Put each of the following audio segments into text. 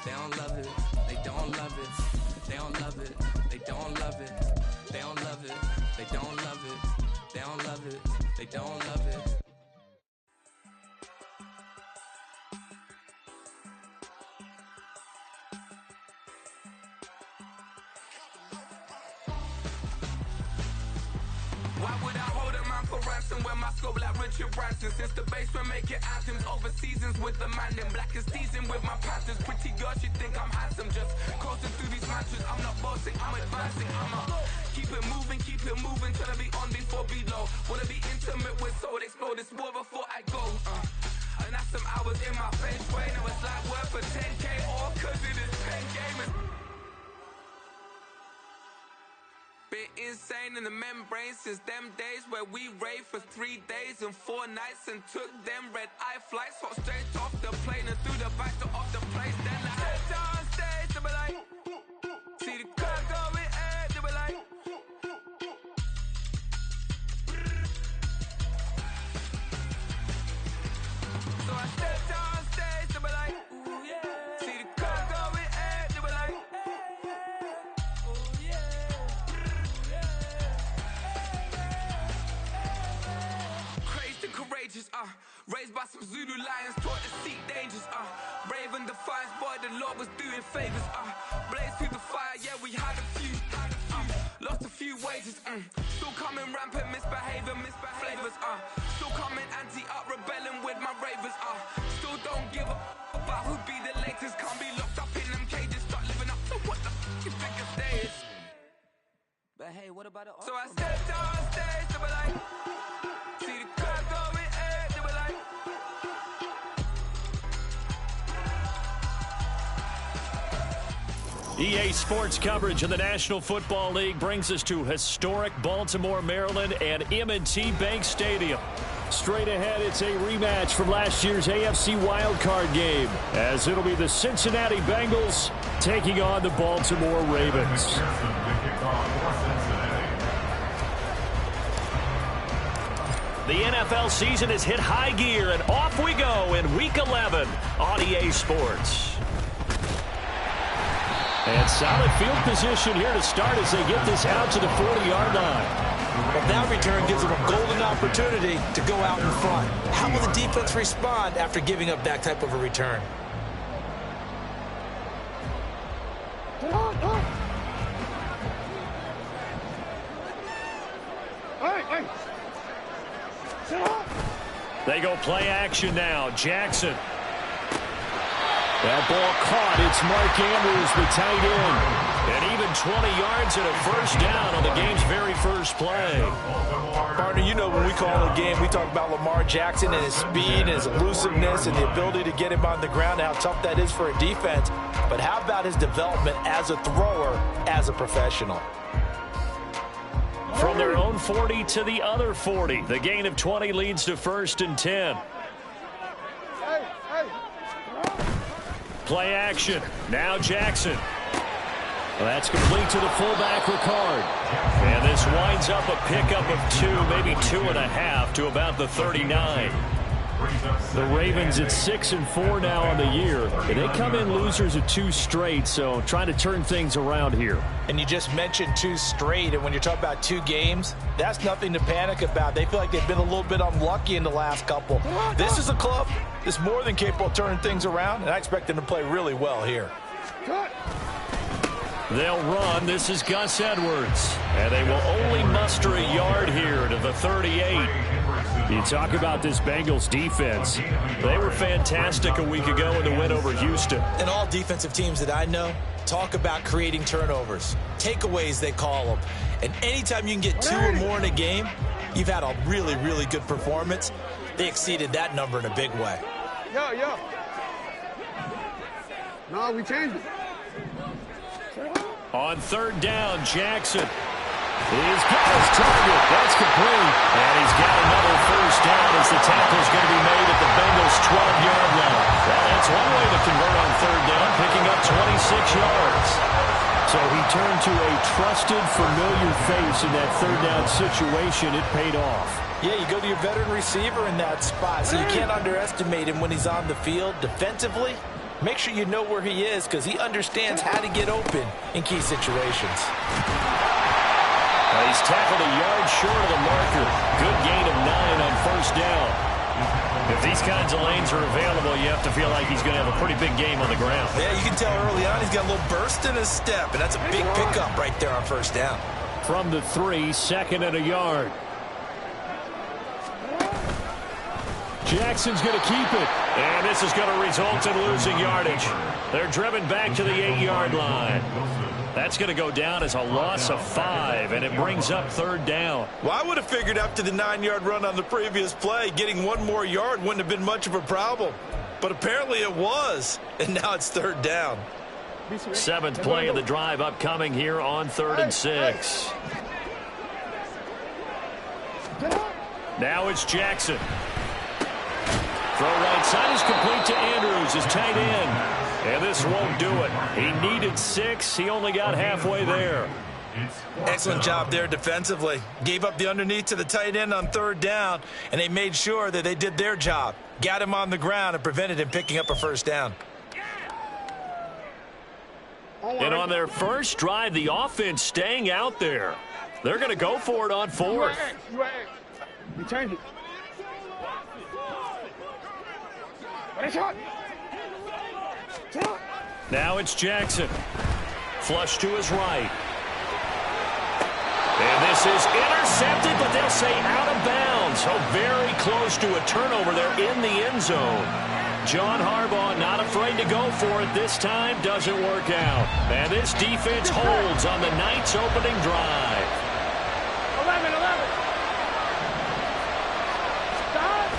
They don't love it, they don't love it, they don't love it, they don't love it, they don't love it, they don't love it, they don't love it, they don't love it. Why would I hold a man for ransom when my scope like Richard Branson? Since the basement making anthems over seasons with the man in black is seasoned with my panthers. Pretty girl, she think I'm handsome. Just coasting through these mantras. I'm not bossing, I'm advancing. Keep it moving, trying to be on before below. Wanna be intimate with soul, explore this war before I go. And that's some hours in my face way. Now it's like worth for 10K all cause it is 10 gamers. Been insane in the membrane since them days where we raved for 3 days and 4 nights and took them red eye flights, hot straight off the plane and through the back door of the place. Then I stepped on stage, they be like, see the crowd going, they be like, so I stepped on stage, they be like, ooh yeah, see the crowd going, they be like, ooh yeah. Courageous, raised by some Zulu lions, taught to seek dangers, brave and defiant, boy, the Lord was doing favors, blaze through the fire, yeah, we had a few, lost a few wages, still coming rampant, misbehavior, flavors, still coming anti-up, rebelling with my ravers, still don't give up about who be the latest, can't be locked up in them cages, start living up to what the you think your day is. But hey, what about it? So I stepped on stage, they were like, see the crowd going, they were like, EA Sports coverage of the National Football League brings us to historic Baltimore, Maryland and M&T Bank Stadium. Straight ahead, it's a rematch from last year's AFC wildcard game, as it'll be the Cincinnati Bengals taking on the Baltimore Ravens. The NFL season has hit high gear, and off we go in Week 11 on EA Sports. And solid field position here to start as they get this out to the 40-yard line. Well, that return gives them a golden opportunity to go out in front. How will the defense respond after giving up that type of a return? They go play action now. Jackson. That ball caught. It's Mark Andrews, the tight end. And even 20 yards and a first down on the game's very first play. Partner, you know when we call a game, we talk about Lamar Jackson and his speed and his elusiveness and the ability to get him on the ground, how tough that is for a defense. But how about his development as a thrower, as a professional? From their own 40 to the other 40. The gain of 20 leads to 1st and 10. Play action. Now Jackson. Well, that's complete to the fullback, Ricard. And this winds up a pickup of 2, maybe 2.5 to about the 39. The Ravens at 6-4 now on the year. And they come in losers of 2 straight, so trying to turn things around here. And you just mentioned 2 straight, and when you're talking about 2 games, that's nothing to panic about. They feel like they've been a little bit unlucky in the last couple. This is a club that's more than capable of turning things around, and I expect them to play really well here. They'll run. This is Gus Edwards. And they will only muster a yard here to the 38. You talk about this Bengals defense. They were fantastic a week ago in the win over Houston. And all defensive teams that I know talk about creating turnovers. Takeaways, they call them. And anytime you can get 2 or more in a game, you've had a really, really good performance. They exceeded that number in a big way. Yo. No, we changed it. On 3rd down, Jackson. He's got his target. That's complete. And he's got another first down as the tackle's going to be made at the Bengals' 12-yard line. Well, that's one way to convert on 3rd down, picking up 26 yards. So he turned to a trusted, familiar face in that 3rd down situation. It paid off. Yeah, you go to your veteran receiver in that spot, so you can't underestimate him when he's on the field. Defensively, make sure you know where he is because he understands how to get open in key situations. He's tackled a yard short of the marker. Good gain of 9 on first down. If these kinds of lanes are available, you have to feel like he's going to have a pretty big game on the ground. Yeah, you can tell early on he's got a little burst in his step, and that's a big pickup right there on first down. From the 3, 2nd and a yard. Jackson's going to keep it. And this is going to result in losing yardage. They're driven back to the 8-yard line. That's going to go down as a loss of 5, and it brings up 3rd down. Well, I would have figured after the 9-yard run on the previous play, getting 1 more yard wouldn't have been much of a problem. But apparently it was, and now it's 3rd down. 7th play of the drive upcoming here on 3rd and 6. Now it's Jackson. Throw right side is complete to Andrews, his tight end. And this won't do it. He needed 6. He only got halfway there. Excellent job there defensively. Gave up the underneath to the tight end on 3rd down, and they made sure that they did their job. Got him on the ground and prevented him picking up a first down. And on their first drive, the offense staying out there. They're going to go for it on 4th. You change it. Now it's Jackson. Flush to his right. And this is intercepted, but they'll say out of bounds. So very close to a turnover there in the end zone. John Harbaugh not afraid to go for it this time. Doesn't work out. And this defense holds on the night's opening drive. 11. Stop.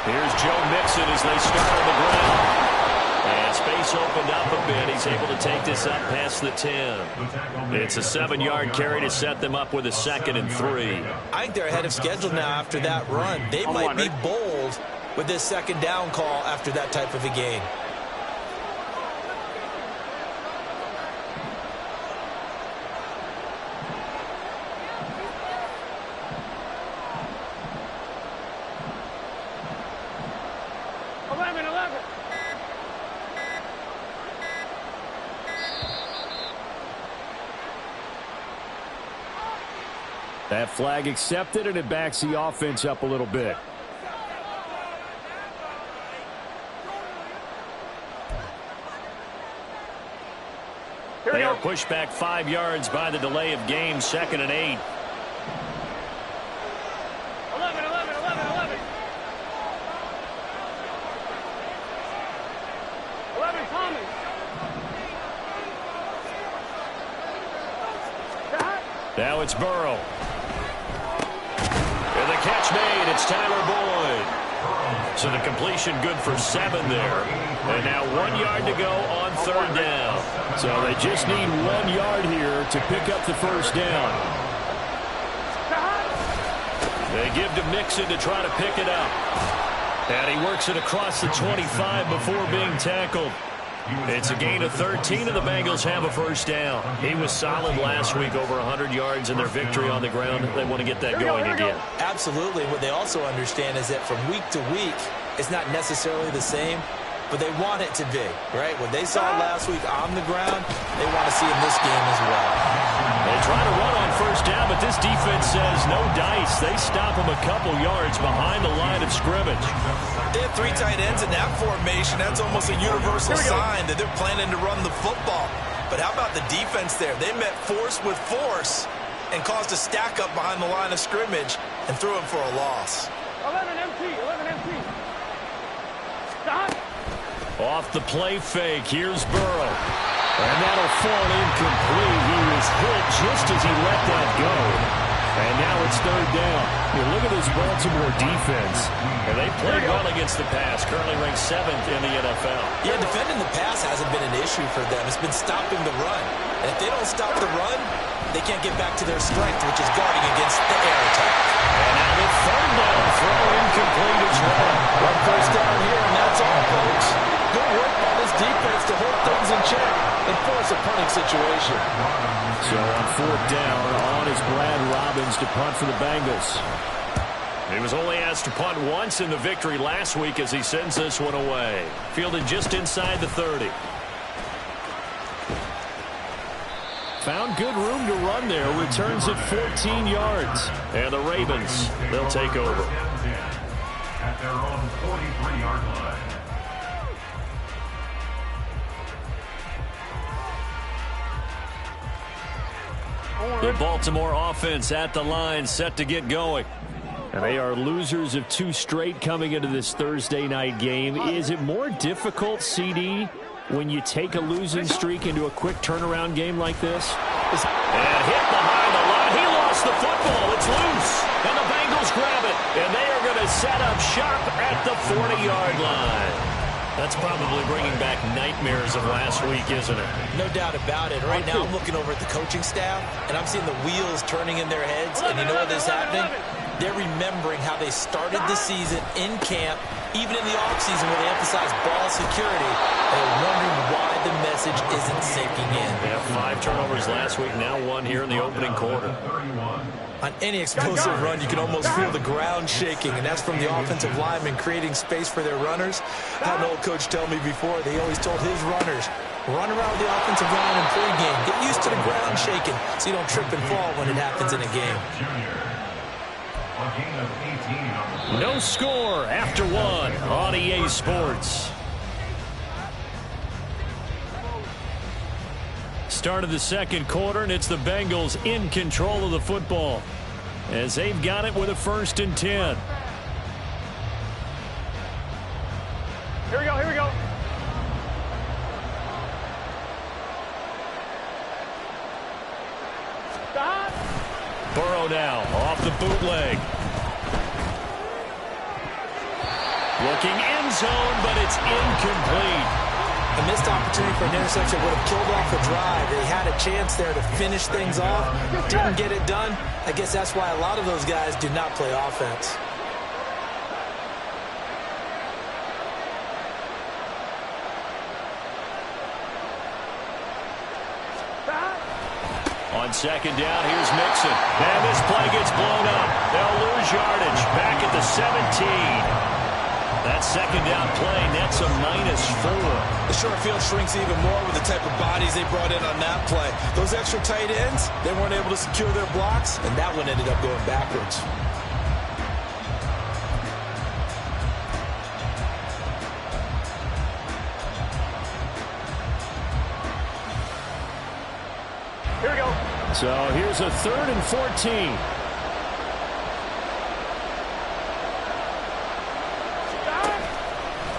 Here's Joe Mixon as they start on the ground. And space opened up a bit. He's able to take this up past the 10. It's a 7-yard carry to set them up with a 2nd and 3. I think they're ahead of schedule now after that run. They might be bold with this 2nd down call after that type of a gain. That flag accepted, and it backs the offense up a little bit. They are pushed back 5 yards by the delay of game, 2nd and 8. 11. 11 Thomas. Now it's Burrow. And the catch made. It's Tyler Boyd. So the completion good for 7 there. And now 1 yard to go on 3rd down. So they just need 1 yard here to pick up the first down. They give to Mixon to try to pick it up. And he works it across the 25 before being tackled. It's a gain of 13, and the Bengals have a first down. He was solid last week, over 100 yards in their victory on the ground. They want to get that going again. Absolutely. What they also understand is that from week to week, it's not necessarily the same, but they want it to be, right? What they saw last week on the ground, they want to see in this game as well. They try to run on first down, but this defense says no dice. They stop them a couple yards behind the line of scrimmage. They have 3 tight ends in that formation. That's almost a universal sign that they're planning to run the football. But how about the defense there? They met force with force and caused a stack up behind the line of scrimmage and threw him for a loss. 11 MT. Stop. Off the play fake, here's Burrow. And that'll fall incomplete. He was hit just as he let that go. And now it's 3rd down. Look at this Baltimore defense. And they played well against the pass. Currently ranked 7th in the NFL. Yeah, defending the pass hasn't been an issue for them. It's been stopping the run. And if they don't stop the run, they can't get back to their strength, which is guarding against the air attack. And now the 3rd down. Throw incomplete as well. One first down here, and that's all, folks. Good work by this defense to hold things in check and force a punting situation. So on 4th down, on is Brad Robbins to punt for the Bengals. He was only asked to punt once in the victory last week as he sends this one away. Fielded just inside the 30. Found good room to run there. Returns at 14 yards. And the Ravens, they'll take over. At their own 43-yard line. The Baltimore offense at the line, set to get going. And they are losers of 2 straight coming into this Thursday night game. Is it more difficult, CD, when you take a losing streak into a quick turnaround game like this? And hit behind the line. He lost the football. It's loose. And the Bengals grab it. And they are going to set up shop at the 40-yard line. That's probably bringing back nightmares of last week, isn't it? No doubt about it. Right now I'm looking over at the coaching staff, and I'm seeing the wheels turning in their heads. And you know what is happening? They're remembering how they started the season in camp, even in the offseason where they emphasized ball security. They're wondering why the message isn't sinking in. They have 5 turnovers last week, now 1 here in the opening quarter. On any explosive run, you can almost feel the ground shaking, and that's from the offensive linemen creating space for their runners. I had an old coach tell me before, they always told his runners, run around the offensive line in pregame. Get used to the ground shaking so you don't trip and fall when it happens in a game. No score after 1 on EA Sports. Start of the second quarter, and it's the Bengals in control of the football as they've got it with a 1st and 10. Here we go, here we go. Stop. Burrow now off the bootleg. Looking end zone, but it's incomplete. A missed opportunity for an interception would have killed off the drive. They had a chance there to finish things off. Didn't get it done. I guess that's why a lot of those guys do not play offense. On 2nd down, here's Mixon. And this play gets blown up. They'll lose yardage back at the 17. That 2nd down play nets a -4. The short field shrinks even more with the type of bodies they brought in on that play. Those extra tight ends, they weren't able to secure their blocks, and that one ended up going backwards. Here we go. So here's a 3rd and 14.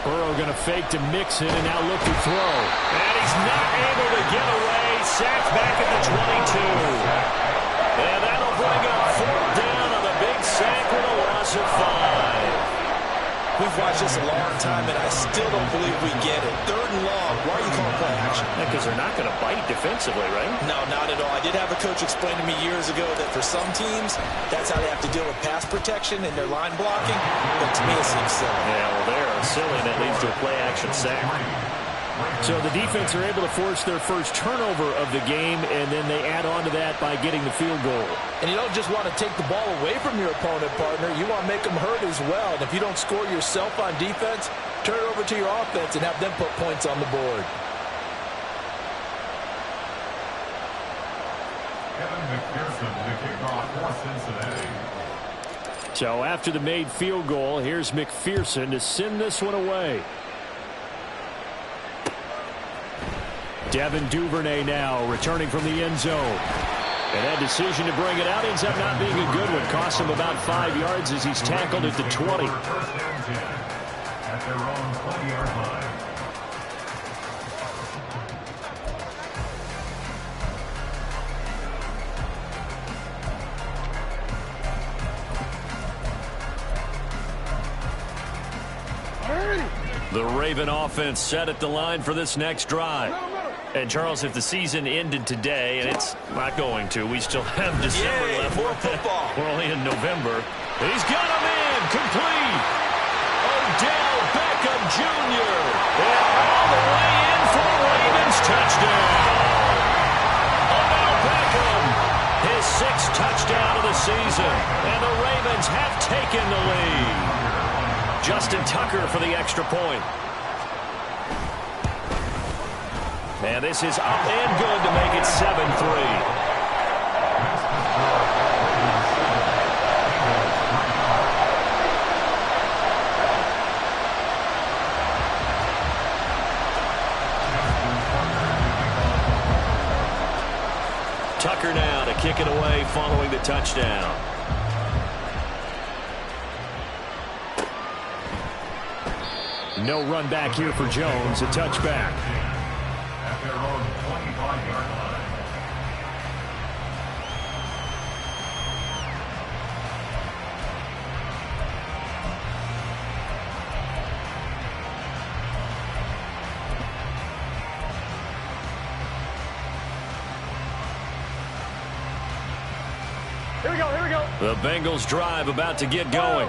Burrow going to fake to Mixon and now look to throw. And he's not able to get away. Sacked back at the 22. And that'll bring up 4th down on the big sack with a loss of 5. We've watched this a long time, and I still don't believe we get it. 3rd and long. Why are you calling play action? Because they're not going to bite defensively, right? No, not at all. I did have a coach explain to me years ago that for some teams, that's how they have to deal with pass protection and their line blocking. But to me, it seems silly. Yeah, well, they're silly, and it leads to a play-action sack. So the defense are able to force their first turnover of the game, and then they add on to that by getting the field goal. And you don't just want to take the ball away from your opponent, partner. You want to make them hurt as well. And if you don't score yourself on defense, turn it over to your offense and have them put points on the board. Kevin McPherson, the kickoff for Cincinnati. So after the made field goal, here's McPherson to send this one away. Devin Duvernay now returning from the end zone. And that decision to bring it out ends up not being a good one. Costs him about 5 yards as he's tackled at the 20. 1st and 10 at their own 20-yard line. The Raven offense set at the line for this next drive. And, Charles, if the season ended today, and it's not going to, we still have December left. More football. We're only in November. He's got him in. Complete. Odell Beckham Jr. And all the way in for a Ravens touchdown. Odell Beckham, his 6th touchdown of the season. And the Ravens have taken the lead. Justin Tucker for the extra point. And this is up and good to make it 7-3. Tucker now to kick it away following the touchdown. No run back here for Jones, a touchback. At their own 25-yard line. Here we go, here we go. The Bengals drive about to get going.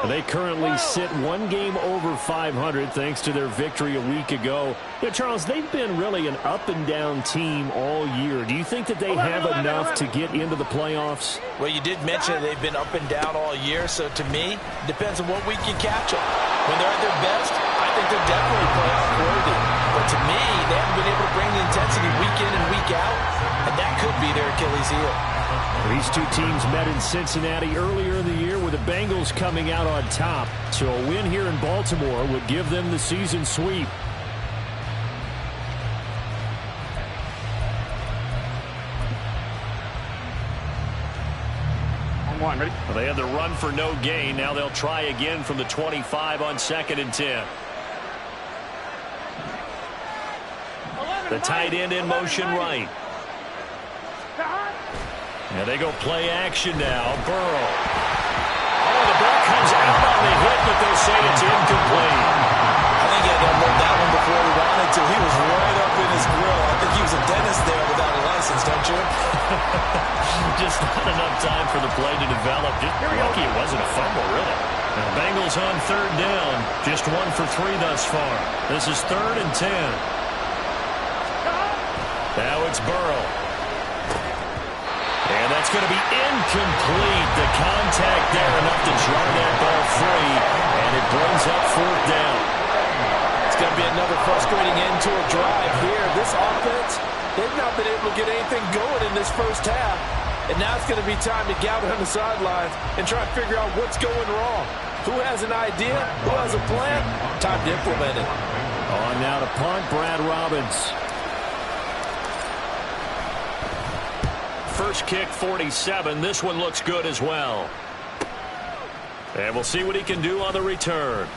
They currently sit one game over 500 thanks to their victory a week ago. Yeah, Charles, they've been really an up-and-down team all year. Do you think that they have enough to get into the playoffs? Well, you did mention they've been up and down all year, so to me, it depends on what week you catch them. When they're at their best, I think they're definitely playoff worthy. But to me, they haven't been able to bring the intensity week in and week out, and that could be their Achilles heel. These two teams met in Cincinnati earlier in the year with the Bengals coming out on top. So a win here in Baltimore would give them the season sweep. On one, ready? Well, they had the run for no gain. Now they'll try again from the 25 on 2nd and 10. The tight end in motion right. And they go play action now. Burrow. Oh, the ball comes out on the hit, but they'll say it's incomplete. I think he had unload that one before he wanted to. He was right up in his grill. I think he was a dentist there without a license, don't you? Just not enough time for the play to develop. Just lucky it wasn't a fumble, really. Now, Bengals on 3rd down. Just 1 for 3 thus far. This is 3rd and 10. Now it's Burrow. And that's going to be incomplete. The contact there enough to draw that ball free. And it brings up 4th down. It's going to be another frustrating end to a drive here. This offense, they've not been able to get anything going in this first half. And now it's going to be time to gather on the sidelines and try to figure out what's going wrong. Who has an idea? Who has a plan? Time to implement it. On now to punt, Brad Robbins. First kick, 47. This one looks good as well. And we'll see what he can do on the return.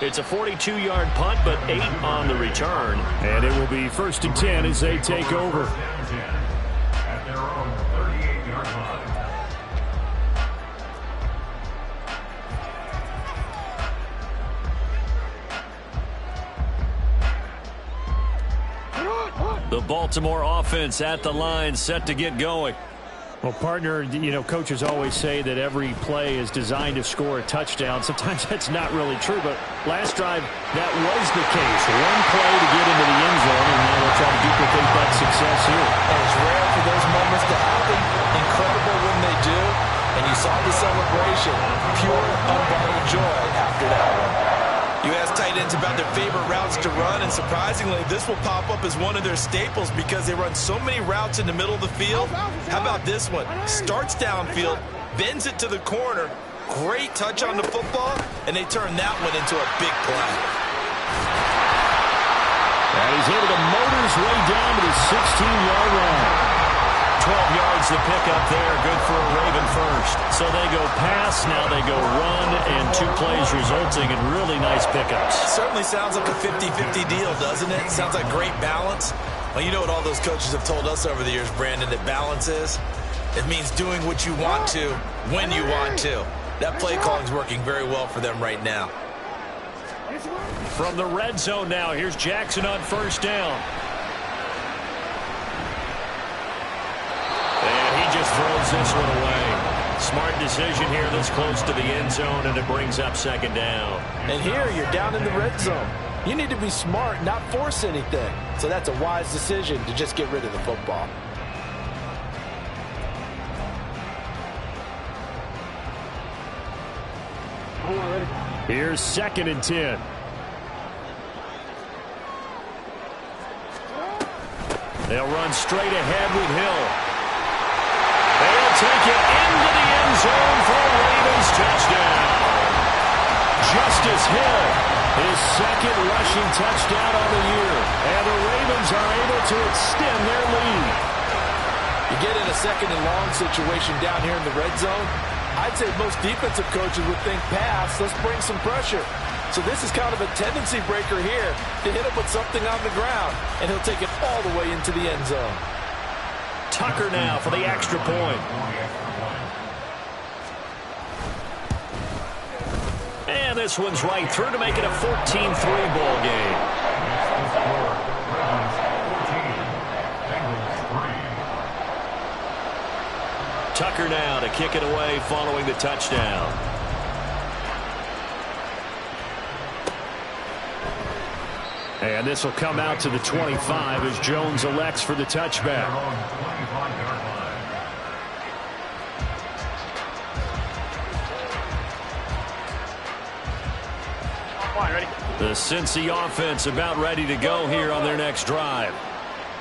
It's a 42-yard punt, but 8 on the return. And it will be 1st and 10 as they take over. At their own 38-yard line. The Baltimore offense at the line, set to get going. Well, partner, you know, coaches always say that every play is designed to score a touchdown. Sometimes that's not really true, but last drive, that was the case. One play to get into the end zone, and now they'll try to duplicate that success here. And it's rare for those moments to happen. Incredible when they do. And you saw the celebration. Pure, unbridled joy after that one. You ask tight ends about their favorite routes to run, and surprisingly, this will pop up as one of their staples because they run so many routes in the middle of the field. How about this one? Starts downfield, bends it to the corner, great touch on the football, and they turn that one into a big play. And he's able to motor his way down to the 16-yard line. 12 yards to pick up there. Good for a Raven first. So they go pass, now they go run, and 2 plays resulting in really nice pickups. Certainly sounds like a 50-50 deal, doesn't it? Sounds like great balance. Well, you know what all those coaches have told us over the years, Brandon, that balance is? It means doing what you want to, when you want to. That play calling is working very well for them right now. From the red zone now, here's Jackson on 1st down. And he just throws this one away. Smart decision here this close to the end zone, and it brings up 2nd down. And here you're down in the red zone. You need to be smart, not force anything. So that's a wise decision to just get rid of the football. Here's 2nd and 10. They'll run straight ahead with Hill. They'll take it into the end zone for a Ravens touchdown. Justice Hill, his 2nd rushing touchdown on the year. And the Ravens are able to extend their lead. You get in a 2nd and long situation down here in the red zone, I'd say most defensive coaches would think pass, let's bring some pressure. So this is kind of a tendency breaker here to hit him with something on the ground, and he'll take it all the way into the end zone. Tucker now for the extra point. And this one's right through to make it a 14-3 ball game. Tucker now to kick it away following the touchdown. And this will come out to the 25 as Jones elects for the touchback. The Cincy offense about ready to go here on their next drive.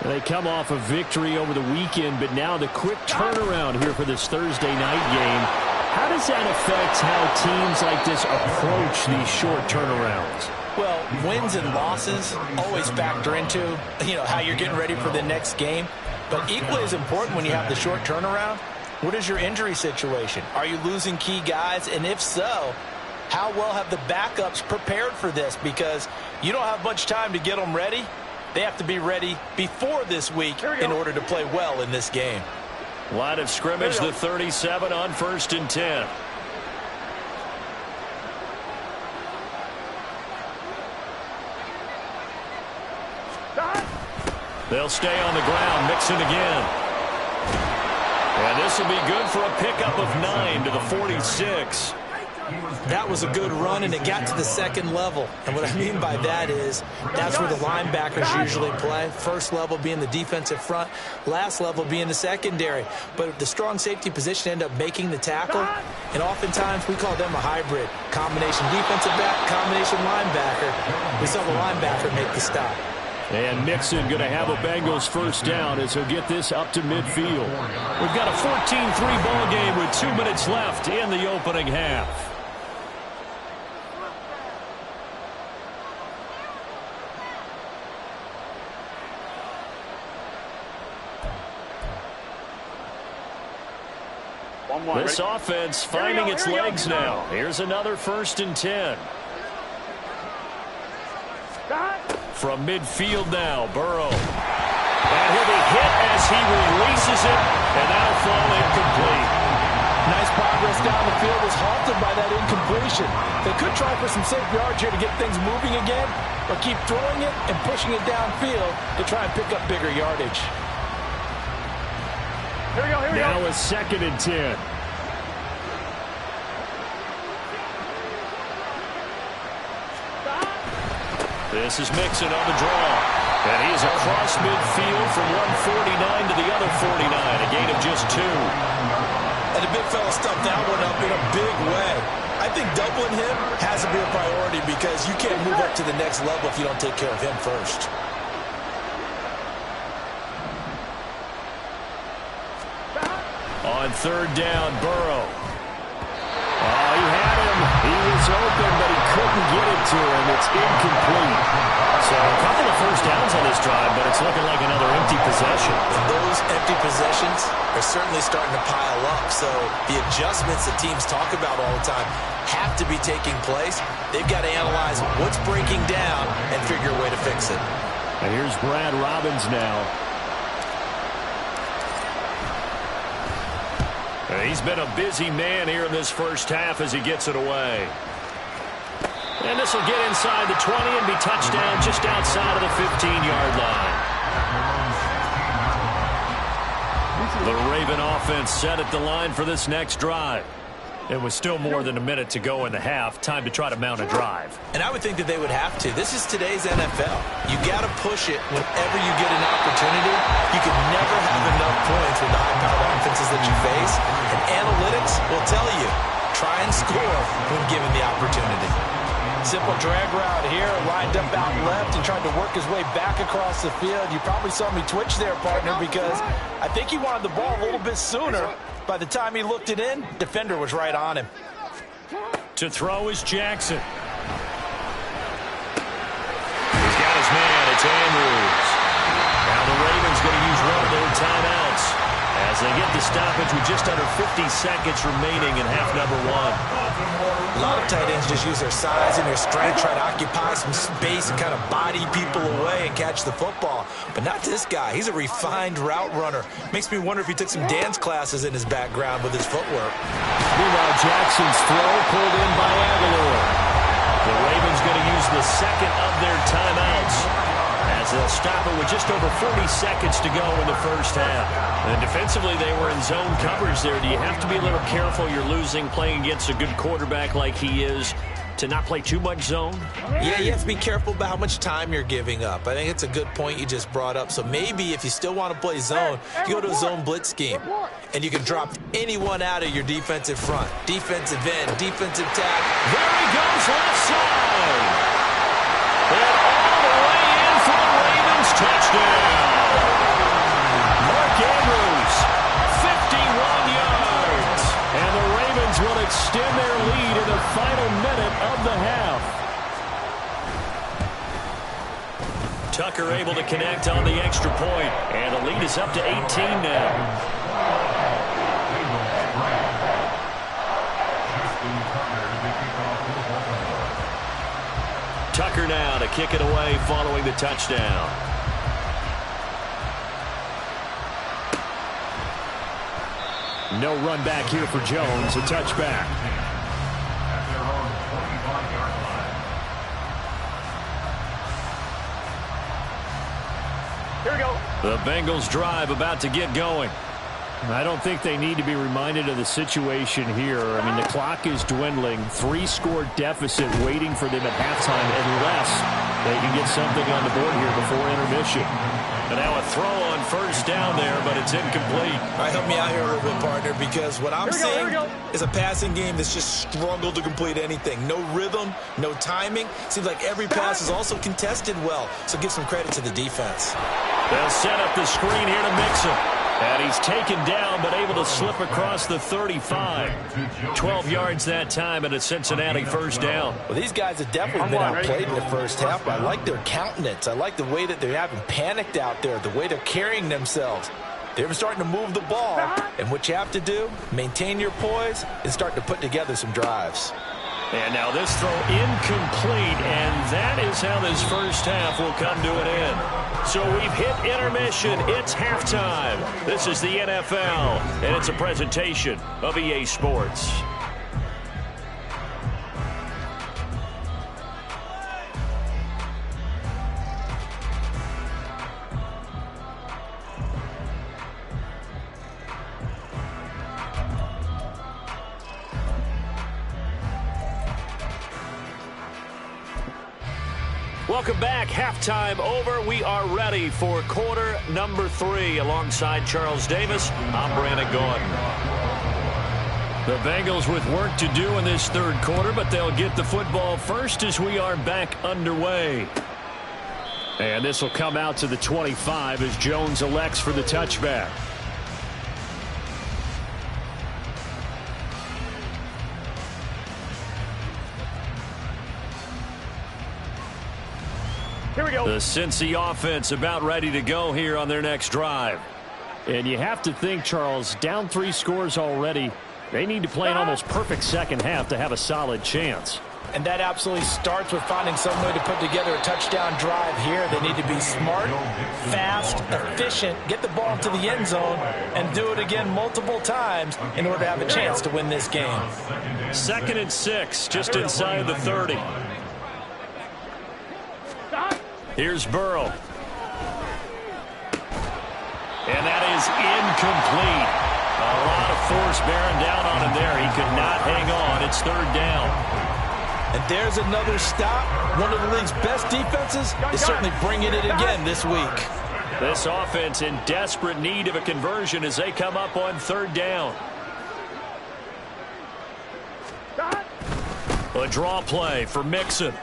They come off a victory over the weekend, but now the quick turnaround here for this Thursday night game. How does that affect how teams like this approach these short turnarounds? Well, wins and losses always factor into, how you're getting ready for the next game. But equally as important when you have the short turnaround, what is your injury situation? Are you losing key guys? And if so, how well have the backups prepared for this? Because you don't have much time to get them ready. They have to be ready before this week in order to play well in this game. Line of scrimmage, the 37 on 1st and 10. They'll stay on the ground, Mixon again. And this will be good for a pickup of 9 to the 46. That was a good run, and it got to the 2nd level. And what I mean by that is that's where the linebackers usually play. First level being the defensive front, last level being the secondary. But the strong safety position end up making the tackle, and oftentimes we call them a hybrid. Combination defensive back, combination linebacker. We saw the linebacker make the stop. And Mixon going to have a Bengals first down as he'll get this up to midfield. We've got a 14-3 ball game with 2 minutes left in the opening half. This offense finding its legs now. Here's another 1st and 10. From midfield now, Burrow. And he'll be hit as he releases it, and that'll fall incomplete. Nice progress down the field, was halted by that incompletion. They could try for some safe yards here to get things moving again, or keep throwing it and pushing it downfield to try and pick up bigger yardage. Here we go, here we go. Now a 2nd and 10. This is Mixon on the draw. And he's across midfield from 149 to the other 49, a gain of just 2. And the big fella stuffed that one up in a big way. I think doubling him has to be a priority because you can't move up to the next level if you don't take care of him first. On 3rd down, Burrow. Oh, he had him. He was open, but he couldn't get it to him. It's incomplete. So a couple of first downs on this drive, but it's looking like another empty possession. And those empty possessions are certainly starting to pile up. So the adjustments that teams talk about all the time have to be taking place. They've got to analyze what's breaking down and figure a way to fix it. And here's Brad Robbins now. He's been a busy man here in this first half as he gets it away. And this will get inside the 20 and be touchdown just outside of the 15-yard line. The Raven offense set at the line for this next drive. It was still more than a minute to go in the half. Time to try to mount a drive. And I would think that they would have to. This is today's NFL. You got to push it whenever you get an opportunity. You can never have enough points with the high-powered offenses that you face. And analytics will tell you, try and score when given the opportunity. Simple drag route here, lined up out left and tried to work his way back across the field. You probably saw me twitch there, partner, because I think he wanted the ball a little bit sooner. By the time he looked it in, defender was right on him. To throw is Jackson. He's got his man. It's Andrews. Now the Ravens going to use one of their timeouts as they get the stoppage with just under 50 seconds remaining in half number one. A lot of tight ends just use their size and their strength, try to occupy some space and kind of body people away and catch the football. But not this guy. He's a refined route runner. Makes me wonder if he took some dance classes in his background with his footwork. Meanwhile, Jackson's throw pulled in by Aguilar. The Ravens going to use the second of their timeouts as they'll stop it with just over 40 seconds to go in the first half. And defensively, they were in zone coverage there. Do you have to be a little careful? You're losing playing against a good quarterback like he is to not play too much zone? Yeah, you have to be careful about how much time you're giving up. I think it's a good point you just brought up. So maybe if you still want to play zone, you go to a zone blitz scheme. And you can drop anyone out of your defensive front. Defensive end, defensive tackle. There he goes left side. And all the way in for the Ravens touchdown. Mark Andrews, 51 yards. And the Ravens will extend their lead in the final minute of the half. Tucker able to connect on the extra point. And the lead is up to 18 now. Tucker now to kick it away following the touchdown. No run back here for Jones. A touchback. Here we go. The Bengals drive about to get going. I don't think they need to be reminded of the situation here. I mean, the clock is dwindling. 3-score deficit waiting for them at halftime unless they can get something on the board here before intermission. And now a throw on first down there, but it's incomplete. All right, help me out here a little bit, partner, because what I'm seeing is a passing game that's just struggled to complete anything. No rhythm, no timing. Seems like every pass is also contested well, so give some credit to the defense. They'll set up the screen here to mix him. And he's taken down, but able to slip across the 35. 12 yards that time, and a Cincinnati first down. Well, these guys have definitely been outplayed in the first half, but I like their countenance. I like the way that they haven't panicked out there, the way they're carrying themselves. They're starting to move the ball, and what you have to do, maintain your poise, and start to put together some drives. And now this throw incomplete, and that is how this first half will come to an end. So we've hit intermission. It's halftime. This is the NFL, and it's a presentation of EA Sports. Welcome back. Halftime over. We are ready for quarter number 3. Alongside Charles Davis, I'm Brandon Gordon. The Bengals with work to do in this third quarter, but they'll get the football first as we are back underway. And this will come out to the 25 as Jones elects for the touchback. Here we go. The Cincy offense about ready to go here on their next drive. And you have to think, Charles, down 3 scores already. They need to play an almost perfect second half to have a solid chance. And that absolutely starts with finding some way to put together a touchdown drive here. They need to be smart, fast, efficient, get the ball to the end zone, and do it again multiple times in order to have a chance to win this game. 2nd and 6, just inside the 30. Here's Burrow. And that is incomplete. A lot of force bearing down on him there. He could not hang on. It's 3rd down. And there's another stop. One of the league's best defenses is certainly bringing it again this week. This offense in desperate need of a conversion as they come up on 3rd down. A draw play for Mixon.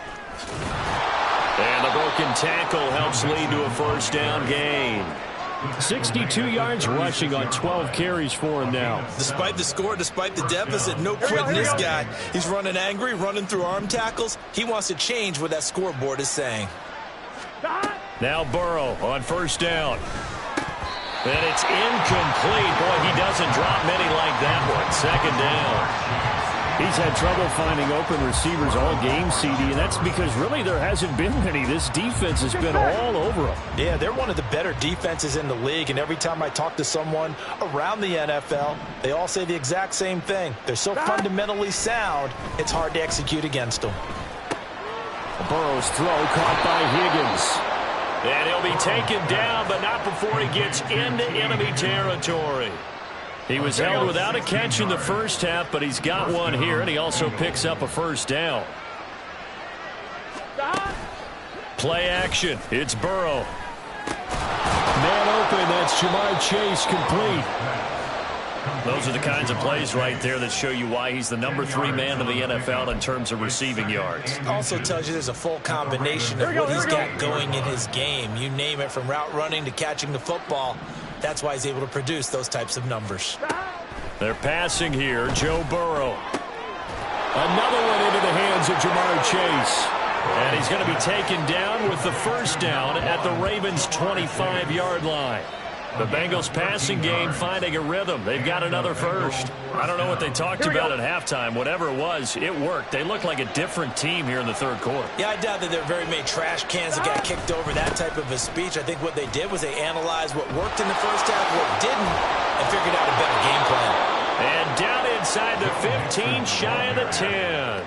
And the broken tackle helps lead to a first down gain. 62 yards rushing on 12 carries for him now. Despite the score, despite the deficit, no quitting this guy. He's running angry, running through arm tackles. He wants to change what that scoreboard is saying. Now Burrow on first down. And it's incomplete. Boy, he doesn't drop many like that one. Second down. He's had trouble finding open receivers all game, CD, and that's because really there hasn't been many. This defense has been all over him. Yeah, they're one of the better defenses in the league, and every time I talk to someone around the NFL, they all say the exact same thing. They're so fundamentally sound, it's hard to execute against them. Burrow's throw caught by Higgins. And he'll be taken down, but not before he gets into enemy territory. He was held without a catch in the first half, but he's got one here, and he also picks up a first down. Play action. It's Burrow. Man open. That's Jamar Chase complete. Those are the kinds of plays right there that show you why he's the #3 man in the NFL in terms of receiving yards. Also tells you there's a full combination of what he's got going in his game. You name it, from route running to catching the football. That's why he's able to produce those types of numbers. They're passing here. Joe Burrow. Another one into the hands of Jamar Chase. And he's going to be taken down with the first down at the Ravens' 25-yard line. The Bengals passing game finding a rhythm. They've got another first. I don't know what they talked about at halftime. Whatever it was, it worked. They look like a different team here in the third quarter. Yeah, I doubt that there are very many trash cans that got kicked over that type of a speech. I think what they did was they analyzed what worked in the first half, what didn't, and figured out a better game plan. And down inside the 15, shy of the 10.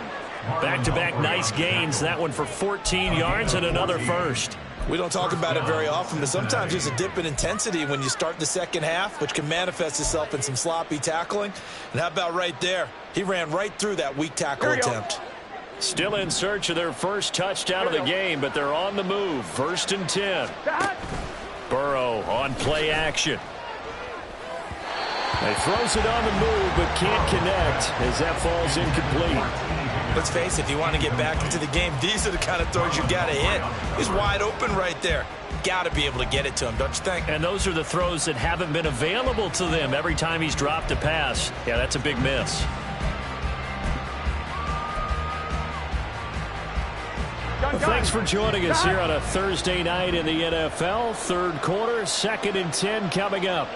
Back-to-back nice gains. That one for 14 yards and another first. We don't talk about it very often, but sometimes there's a dip in intensity when you start the second half, which can manifest itself in some sloppy tackling. And how about right there? He ran right through that weak tackle attempt. Still in search of their first touchdown of the game, but they're on the move. 1st and 10. Burrow on play action. He throws it on the move, but can't connect as that falls incomplete. Let's face it, if you want to get back into the game, these are the kind of throws you got to hit. He's wide open right there. Got to be able to get it to him, don't you think? And those are the throws that haven't been available to them every time he's dropped a pass. Yeah, that's a big miss. Well, thanks for joining us here on a Thursday night in the NFL. Third quarter, 2nd and 10 coming up.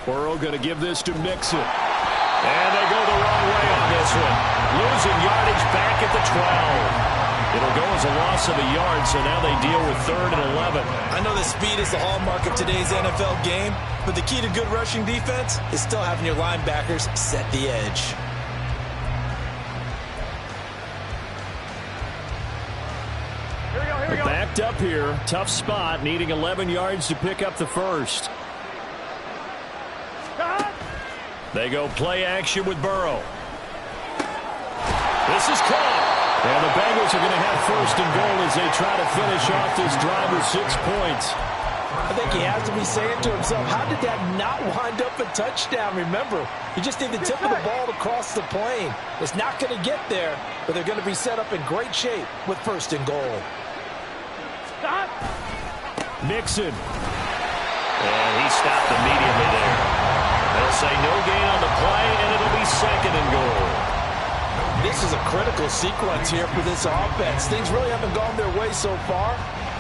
Burrow going to give this to Mixon. And they go the wrong way on this one. Losing yardage back at the 12. It'll go as a loss of a yard, so now they deal with 3rd and 11. I know that speed is the hallmark of today's NFL game, but the key to good rushing defense is still having your linebackers set the edge. Here we go. Backed up here. Tough spot, needing 11 yards to pick up the first. They go play action with Burrow. This is caught. And the Bengals are going to have 1st and goal as they try to finish off this drive with 6 points. I think he has to be saying to himself, how did that not wind up a touchdown? Remember, you just need the tip of the ball to cross the plane. It's not going to get there, but they're going to be set up in great shape with 1st and goal. Mixon. And he stopped immediately there. They'll say no gain on the play, and it'll be 2nd and goal. This is a critical sequence here for this offense. Things really haven't gone their way so far.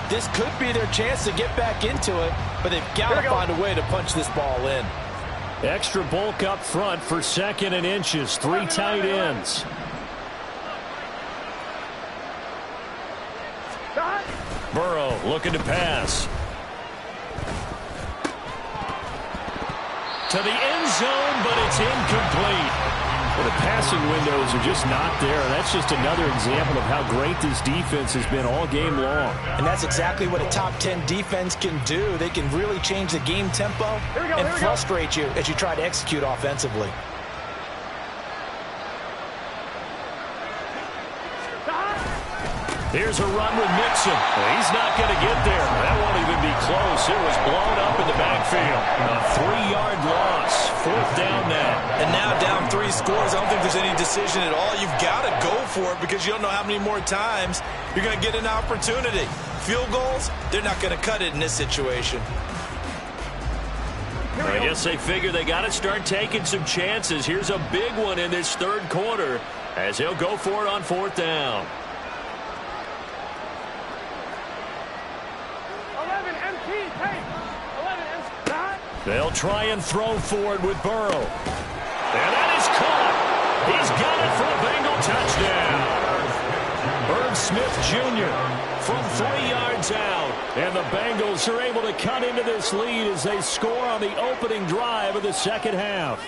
This could be their chance to get back into it, but they've got to find a way to punch this ball in. Extra bulk up front for 2nd and inches. 3 tight ends. Burrow looking to pass. To the end zone, but it's incomplete. Well, the passing windows are just not there. That's just another example of how great this defense has been all game long. And that's exactly what a top 10 defense can do. They can really change the game tempo and frustrate you as you try to execute offensively. Here's a run with Mixon. He's not going to get there. That won't even be close. It was blown up in the backfield. A 3-yard loss. 4th down now. And now down 3 scores. I don't think there's any decision at all. You've got to go for it because you don't know how many more times you're going to get an opportunity. Field goals, they're not going to cut it in this situation. I guess they figure they got to start taking some chances. Here's a big one in this 3rd quarter as he'll go for it on 4th down. 11 MT, hey, 11 MT. They'll try and throw forward with Burrow. And that is caught. He's got it for a Bengal touchdown. Herb Smith Jr. from 3 yards out. And the Bengals are able to cut into this lead as they score on the opening drive of the 2nd half.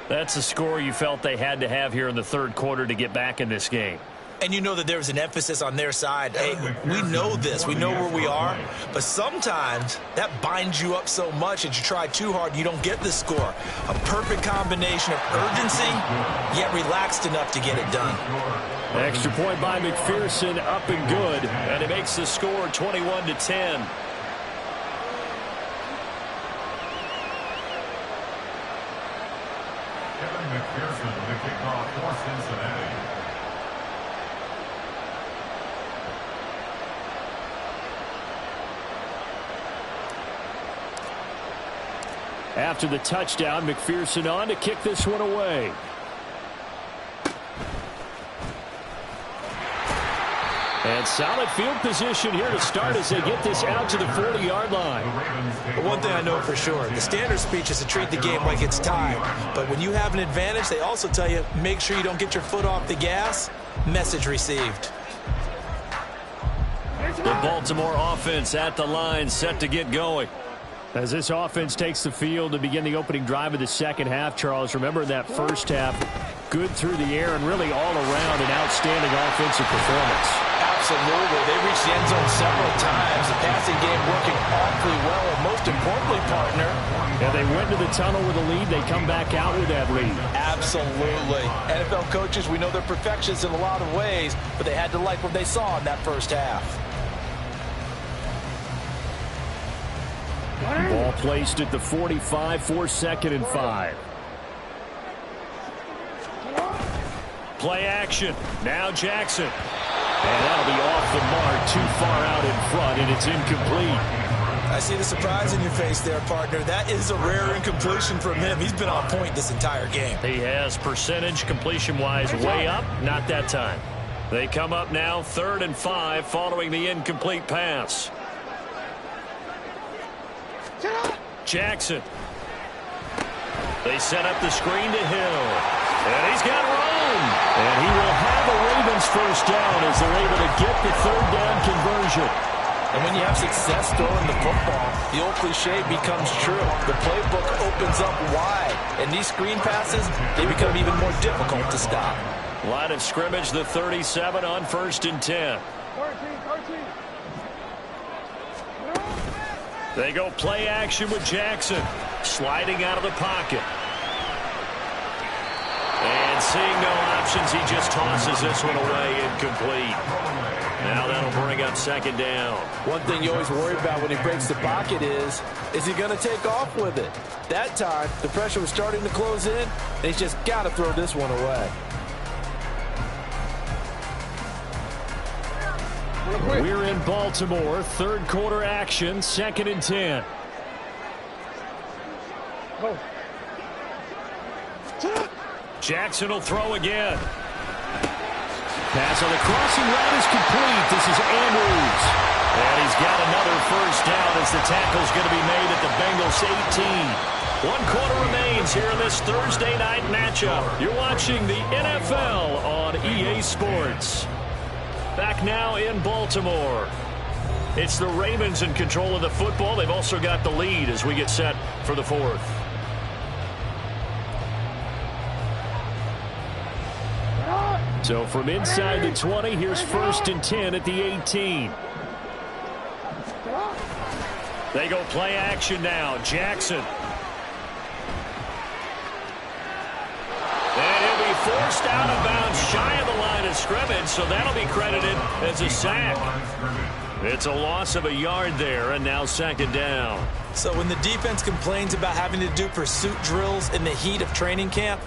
That's a score you felt they had to have here in the 3rd quarter to get back in this game. And you know that there's an emphasis on their side. Hey, we know this. We know where we are. But sometimes that binds you up so much that you try too hard and you don't get the score. A perfect combination of urgency, yet relaxed enough to get it done. Extra point by McPherson, up and good. And it makes the score 21-10. McPherson, the kickoff for Cincinnati. After the touchdown, McPherson on to kick this one away. And solid field position here to start as they get this out to the 40-yard line. But one thing I know for sure, the standard speech is to treat the game like it's tied. But when you have an advantage, they also tell you, make sure you don't get your foot off the gas. Message received. The Baltimore offense at the line, set to get going. As this offense takes the field to begin the opening drive of the 2nd half, Charles, remember in that 1st half, good through the air and really all around an outstanding offensive performance. Absolutely. They reached the end zone several times. The passing game working awfully well, and most importantly, partner. And they went to the tunnel with a lead. They come back out with that lead. Absolutely. NFL coaches, we know they're perfectionists in a lot of ways, but they had to like what they saw in that 1st half. Ball placed at the 45 for 2nd and 5. Play action. Now Jackson. And that'll be off the mark, too far out in front, and it's incomplete. I see the surprise in your face there, partner. That is a rare incompletion from him. He's been on point this entire game. He has percentage completion-wise way up, not that time. They come up now 3rd and 5 following the incomplete pass. Jackson. They set up the screen to Hill. And he's got room. And he will have a Ravens 1st down as they're able to get the 3rd down conversion. And when you have success throwing the football, the old cliche becomes true. The playbook opens up wide. And these screen passes, they become even more difficult to stop. Line of scrimmage, the 37 on 1st and 10. 13. They go play action with Jackson. Sliding out of the pocket. And seeing no options, he just tosses this one away, incomplete. Now that'll bring up 2nd down. One thing you always worry about when he breaks the pocket is he going to take off with it? That time, the pressure was starting to close in, and he's just got to throw this one away. We're in Baltimore, 3rd quarter action, 2nd and 10. Jackson will throw again. Pass on the crossing route is complete. This is Andrews. And he's got another 1st down as the tackle's going to be made at the Bengals 18. 1 quarter remains here in this Thursday night matchup. You're watching the NFL on EA Sports. Back now in Baltimore. It's the Ravens in control of the football. They've also got the lead as we get set for the 4th. So from inside the 20, here's 1st and 10 at the 18. They go play action now. Jackson. And he'll be forced forced out of bounds shy of the line of scrimmage, so that'll be credited as a sack. It's a loss of a yard there, and now second down. So when the defense complains about having to do pursuit drills in the heat of training camp,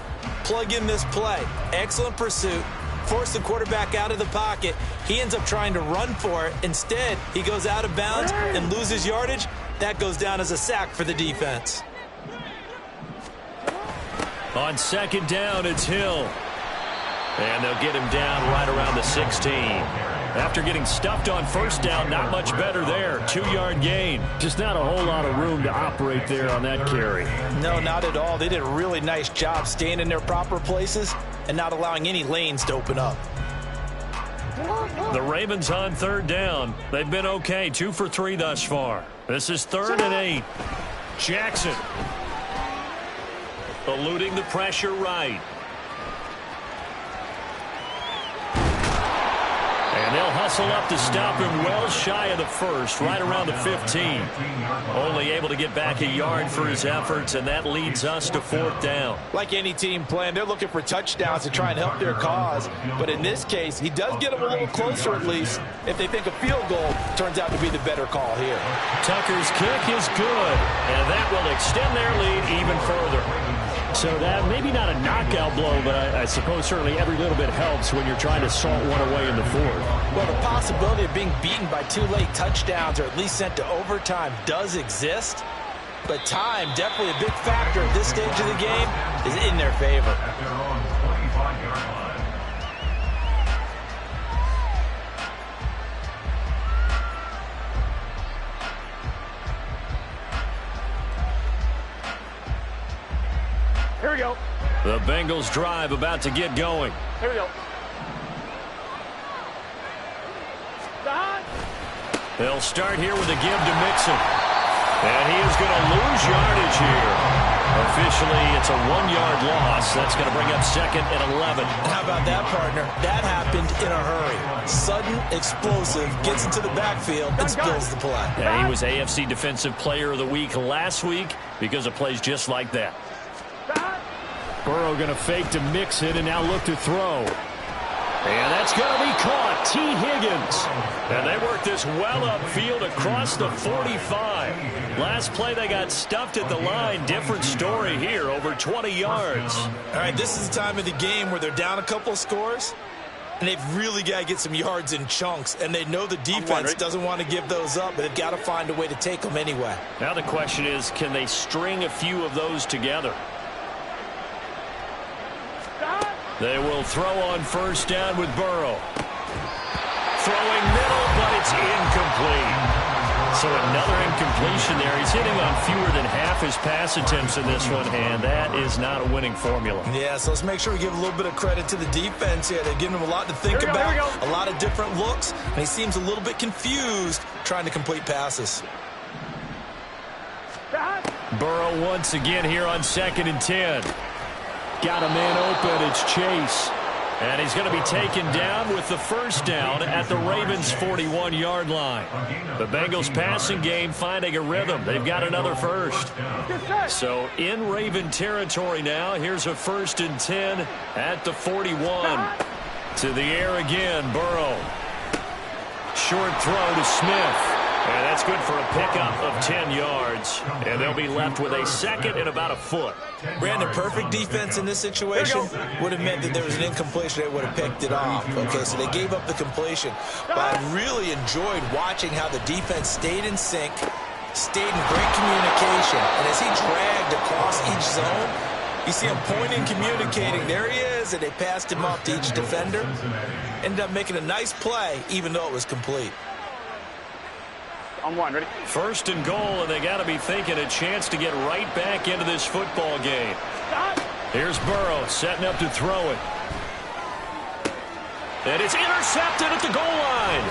plug in this play. Excellent pursuit. Force the quarterback out of the pocket. He ends up trying to run for it. Instead, he goes out of bounds and loses yardage. That goes down as a sack for the defense. On second down, it's Hill. And they'll get him down right around the 16. After getting stuffed on first down, not much better there. 2-yard gain. Just not a whole lot of room to operate there on that carry. No, not at all. They did a really nice job staying in their proper places and not allowing any lanes to open up. The Ravens on third down. They've been okay. 2 for 3 thus far. This is 3rd and 8. Jackson. Eluding the pressure right. And they'll hustle up to stop him well shy of the first, right around the 15. Only able to get back a yard for his efforts, and that leads us to 4th down. Like any team playing, they're looking for touchdowns to try and help their cause. But in this case, he does get them a little closer at least if they think a field goal turns out to be the better call here. Tucker's kick is good, and that will extend their lead even further. So that maybe not a knockout blow, but I suppose certainly every little bit helps when you're trying to salt one away in the 4th. Well, the possibility of being beaten by 2 late touchdowns or at least sent to overtime does exist. But time, definitely a big factor at this stage of the game, is in their favor. At their own 25-yard line. Here we go. The Bengals drive about to get going. Here we go. They'll start here with a give to Mixon. And he is going to lose yardage here. Officially, it's a 1-yard loss. That's going to bring up 2nd and 11. How about that, partner? That happened in a hurry. Sudden, explosive, gets into the backfield, and spills the play. Yeah, he was AFC Defensive Player of the Week last week because of plays just like that. Burrow going to fake to Mixon and now look to throw. And that's going to be caught. T. Higgins. And they work this well upfield across the 45. Last play they got stuffed at the line. Different story here, over 20 yards. All right, this is the time of the game where they're down a couple scores, and they've really got to get some yards in chunks, and they know the defense doesn't want to give those up, but they've got to find a way to take them anyway. Now the question is, can they string a few of those together? They will throw on first down with Burrow. Throwing middle, but it's incomplete. So another incompletion there. He's hitting on fewer than half his pass attempts in this one, and that is not a winning formula. Yeah, so let's make sure we give a little bit of credit to the defense here. They're giving him a lot to think about, a lot of different looks, and he seems a little bit confused trying to complete passes. Burrow once again here on 2nd and 10. Got a man open. It's Chase. And he's going to be taken down with the first down at the Ravens' 41-yard line. The Bengals passing game finding a rhythm. They've got another first. So in Raven territory now. Here's a 1st and 10 at the 41. To the air again, Burrow. Short throw to Smith. And that's good for a pickup of 10 yards. And they'll be left with a 2nd and about a foot. Brandon, perfect defense in this situation would have meant that there was an incompletion. They would have picked it off. Okay, so they gave up the completion. But I really enjoyed watching how the defense stayed in sync, stayed in great communication. And as he dragged across each zone, you see him pointing, communicating. There he is, and they passed him off to each defender. Ended up making a nice play, even though it was complete. On 1, ready? 1st and goal, and they got to be thinking a chance to get right back into this football game. Here's Burrow setting up to throw it. And it's intercepted at the goal line.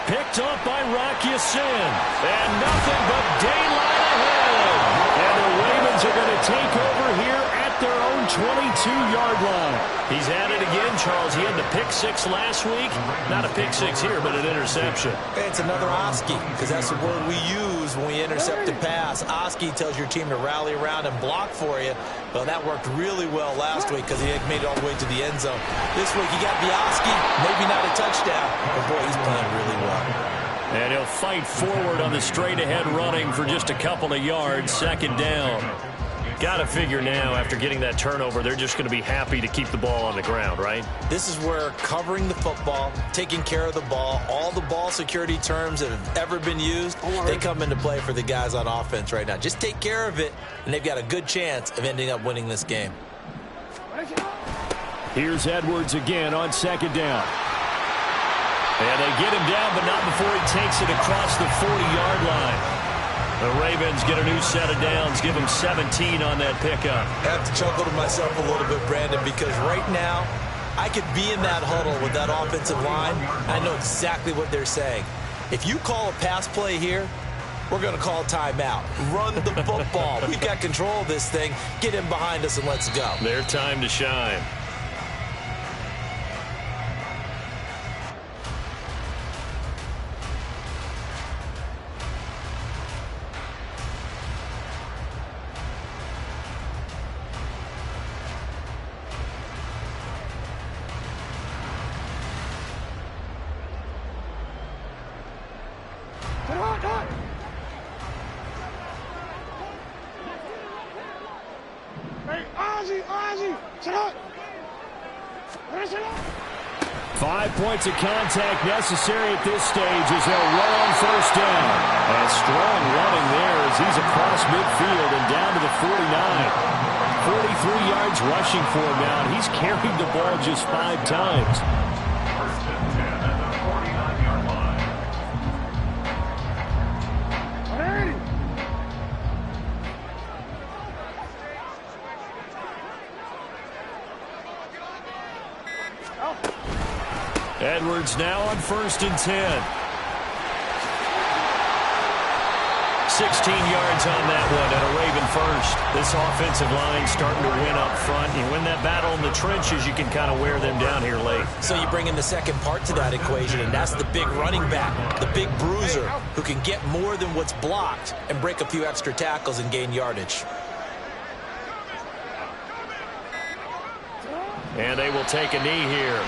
Picked up by Rocky Sin. And nothing but daylight ahead. And the Ravens are going to take over here at their own 22-yard line. He's at it again, Charles. He had the pick six last week. Not a pick six here, but an interception. It's another Oski, because that's the word we use when we intercept a pass. Oski tells your team to rally around and block for you. Well, that worked really well last week because he had made it all the way to the end zone. This week he got the Oski, maybe not a touchdown, but boy, he's playing really well. And he'll fight forward on the straight-ahead running for just a couple of yards, second down. Got to figure now, after getting that turnover, they're just going to be happy to keep the ball on the ground, right? This is where covering the football, taking care of the ball, all the ball security terms that have ever been used, they come into play for the guys on offense right now. Just take care of it, and they've got a good chance of ending up winning this game. Here's Edwards again on second down. And they get him down, but not before he takes it across the 40-yard line. The Ravens get a new set of downs, give him 17 on that pickup. I have to chuckle to myself a little bit, Brandon, because right now I could be in that huddle with that offensive line. I know exactly what they're saying. If you call a pass play here, we're going to call timeout. Run the football. We've got control of this thing. Get in behind us and let's go. Their time to shine. Ozzy, sit up. 5 points of contact necessary at this stage as they'll run on first down. And strong running there as he's across midfield and down to the 49. 43 yards rushing for him now. He's carried the ball just 5 times. First and 10 at the 49-yard line. Edwards now on first and 10. 16 yards on that one and a Raven first. This offensive line starting to win up front. You win that battle in the trenches, you can kind of wear them down here late. So you bring in the second part to that equation, and that's the big running back, the big bruiser, who can get more than what's blocked and break a few extra tackles and gain yardage. And they will take a knee here.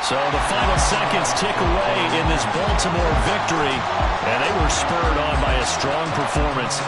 So the final seconds tick away in this Baltimore victory, and they were spurred on by a strong performance